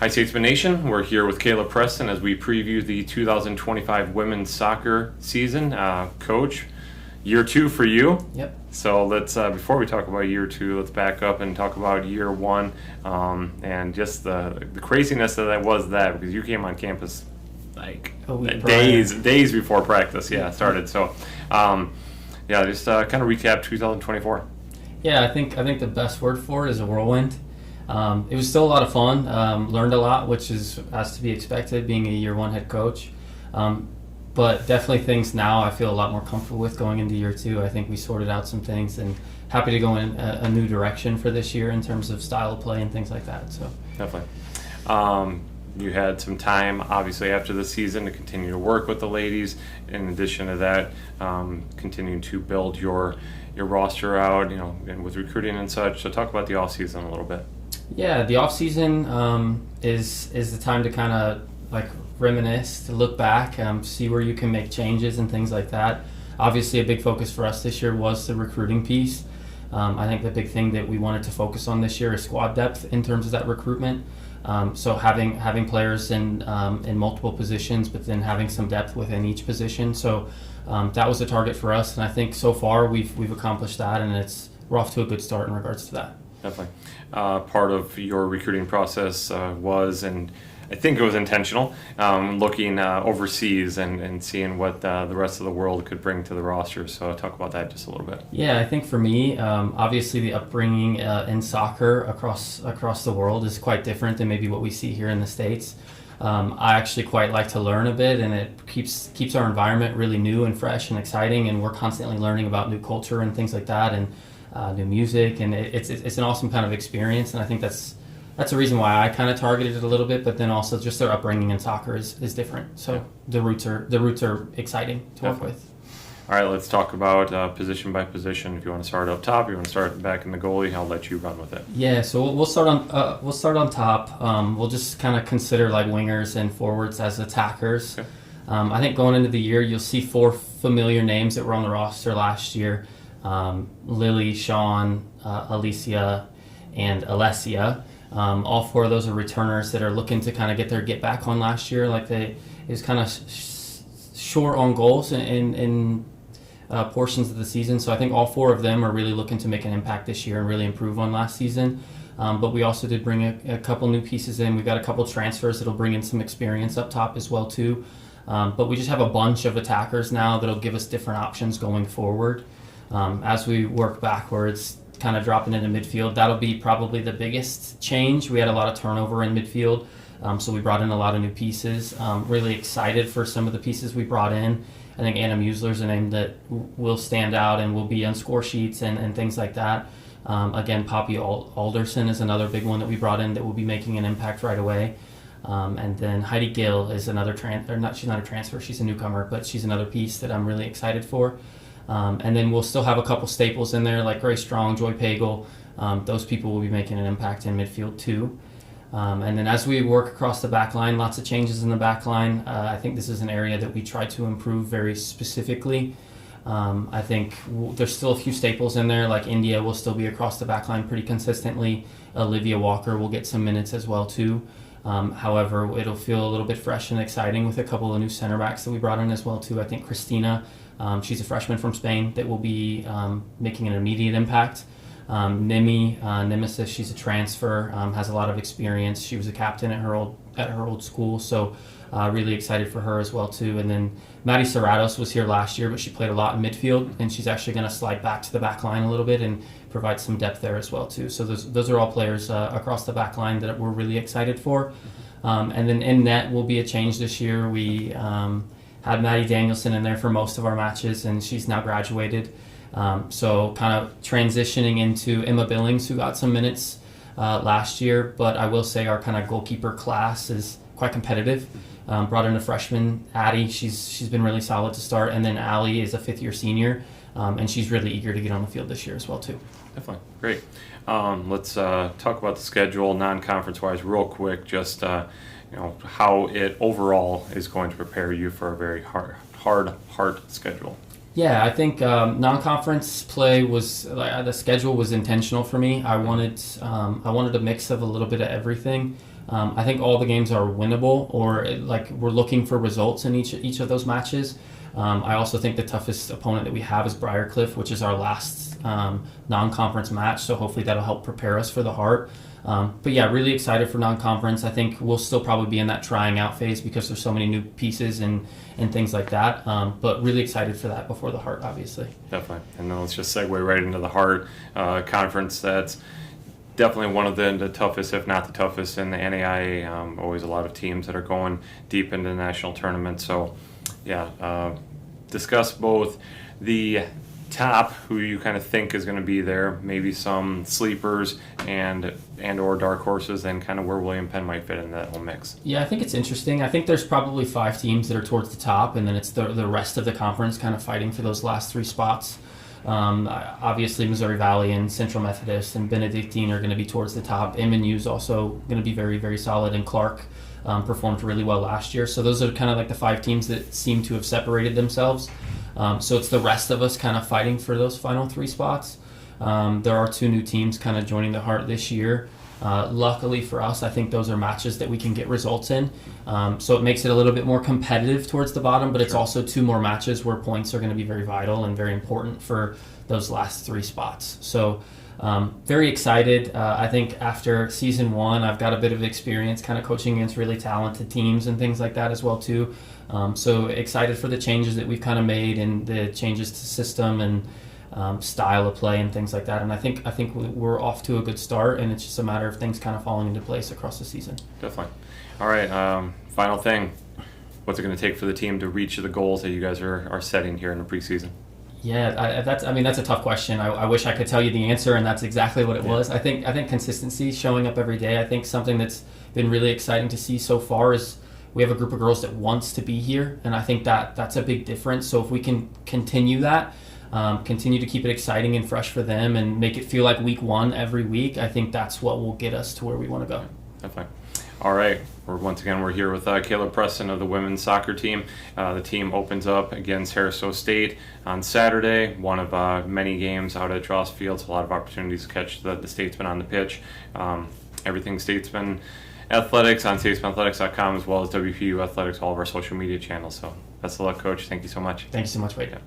Hi, Statesmen Nation. We're here with Caleb Preston as we preview the 2025 women's soccer season. Coach, year 2 for you. Yep. So let's, before we talk about year 2, let's back up and talk about year 1 and just the craziness that was that, because you came on campus like days before practice started. So just kind of recap 2024. Yeah, I think the best word for it is a whirlwind. It was still a lot of fun. Learned a lot, which is as to be expected, being a year 1 head coach. But definitely things now I feel a lot more comfortable with going into year 2. I think we sorted out some things and happy to go in a new direction for this year in terms of style of play and things like that. So definitely. You had some time, obviously, after the season to continue to work with the ladies. In addition to that, continuing to build your roster out, and with recruiting and such. So talk about the off season a little bit. Yeah, the off season is the time to kind of like reminisce, to look back, see where you can make changes and things like that. Obviously, a big focus for us this year was the recruiting piece. I think the big thing that we wanted to focus on this year is squad depth in terms of that recruitment. So having players in multiple positions, but then having some depth within each position. So that was a target for us, and I think so far we've accomplished that, and we're off to a good start in regards to that. Definitely. Part of your recruiting process was, and I think it was intentional, looking overseas and seeing what the rest of the world could bring to the roster. So talk about that just a little bit. Yeah, I think for me, obviously the upbringing in soccer across the world is quite different than maybe what we see here in the States. I actually quite like to learn a bit, and it keeps our environment really new and fresh and exciting, and we're constantly learning about new culture and things like that, and new music, and it's an awesome kind of experience, and I think that's the reason why I kind of targeted it a little bit, but then also just their upbringing in soccer is different. So yeah. The roots are exciting to work with. All right, let's talk about position by position. If you want to start up top, you want to start back in the goalie, I'll let you run with it. Yeah, so we'll start on top. We'll just kind of consider like wingers and forwards as attackers. Okay. I think going into the year, you'll see 4 familiar names that were on the roster last year. Lily, Sean, Alicia, and Alessia. All 4 of those are returners that are looking to kind of get back on last year. Like it was kind of short on goals in portions of the season. So I think all 4 of them are really looking to make an impact this year and really improve on last season. But we also did bring a couple new pieces in. We've got a couple transfers that'll bring in some experience up top as well too. But we just have a bunch of attackers now that'll give us different options going forward. As we work backwards, kind of dropping into midfield, that'll be probably the biggest change. We had a lot of turnover in midfield, so we brought in a lot of new pieces. Really excited for some of the pieces we brought in. I think Anna Musler's a name that will stand out and will be on score sheets and things like that. Again, Poppy Alderson is another big one that we brought in that will be making an impact right away. And then Heidi Gill is another she's not a transfer, she's a newcomer, but she's another piece that I'm really excited for. And then we'll still have a couple staples in there like Grace Strong, Joy Pagel. Those people will be making an impact in midfield too. And then as we work across the back line, lots of changes in the back line. I think this is an area that we try to improve very specifically. I think there's still a few staples in there, like India will still be across the back line pretty consistently. Olivia Walker will get some minutes as well too. However, it'll feel a little bit fresh and exciting with a couple of new center backs that we brought in as well too. I think Christina, she's a freshman from Spain that will be making an immediate impact. Nemesis, she's a transfer, has a lot of experience. She was a captain at her old school, so really excited for her as well too. And then Maddie Serratos was here last year, but she played a lot in midfield, and she's actually going to slide back to the back line a little bit and provide some depth there as well too. So those are all players across the back line that we're really excited for. And then in net will be a change this year. We had Maddie Danielson in there for most of our matches, and she's now graduated. So kind of transitioning into Emma Billings, who got some minutes last year, but I will say our kind of goalkeeper class is quite competitive. Brought in a freshman, Addie, she's been really solid to start, and then Allie is a 5th-year senior, and she's really eager to get on the field this year as well too. Definitely. Great. Let's talk about the schedule, non-conference wise, real quick, just how it overall is going to prepare you for a very hard schedule. Yeah, I think non-conference play was the schedule was intentional for me. I wanted a mix of a little bit of everything. I think all the games are winnable, or we're looking for results in each of those matches. I also think the toughest opponent that we have is Briarcliff, which is our last non-conference match. So hopefully that'll help prepare us for the Heart. But yeah, really excited for non-conference. I think we'll still probably be in that trying out phase because there's so many new pieces and things like that. But really excited for that before the Heart, obviously. Definitely. And then let's just segue right into the Heart conference. That's definitely one of the toughest, if not the toughest, in the NAIA. Always a lot of teams that are going deep into the national tournament. So, yeah, discuss both the top, who you kind of think is going to be there, maybe some sleepers and or dark horses, and kind of where William Penn might fit in that whole mix. Yeah, I think it's interesting. I think there's probably 5 teams that are towards the top, and then it's the rest of the conference kind of fighting for those last 3 spots. Obviously, Missouri Valley and Central Methodist and Benedictine are going to be towards the top. MNU is also going to be very, very solid, and Clark performed really well last year. So those are kind of like the 5 teams that seem to have separated themselves. So it's the rest of us kind of fighting for those final 3 spots. There are 2 new teams kind of joining the Heart this year. Luckily for us, I think those are matches that we can get results in. So it makes it a little bit more competitive towards the bottom, but it's also 2 more matches where points are going to be very vital and very important for those last 3 spots. So very excited. I think after season 1, I've got a bit of experience kind of coaching against really talented teams and things like that as well too. So excited for the changes that we've kind of made and the changes to system and style of play and things like that. And I think we're off to a good start, and it's just a matter of things kind of falling into place across the season. Definitely. All right. Final thing. What's it going to take for the team to reach the goals that you guys are setting here in the preseason? Yeah, that's a tough question. I wish I could tell you the answer, and that's exactly what it was. I think consistency, showing up every day. I think something that's been really exciting to see so far is we have a group of girls that wants to be here, and I think that's a big difference. So if we can continue that, continue to keep it exciting and fresh for them, and make it feel like week 1 every week, I think that's what will get us to where we want to go. Definitely. All right. We're here with Caleb Preston of the women's soccer team. The team opens up against Harris-O State on Saturday, one of many games out at Trost Fields. A lot of opportunities to catch the Statesmen on the pitch. Everything Statesmen Athletics on statesmanathletics.com, as well as WPU Athletics, all of our social media channels. So best of luck, Coach. Thank you so much. Thank you so much, Wade. Yeah.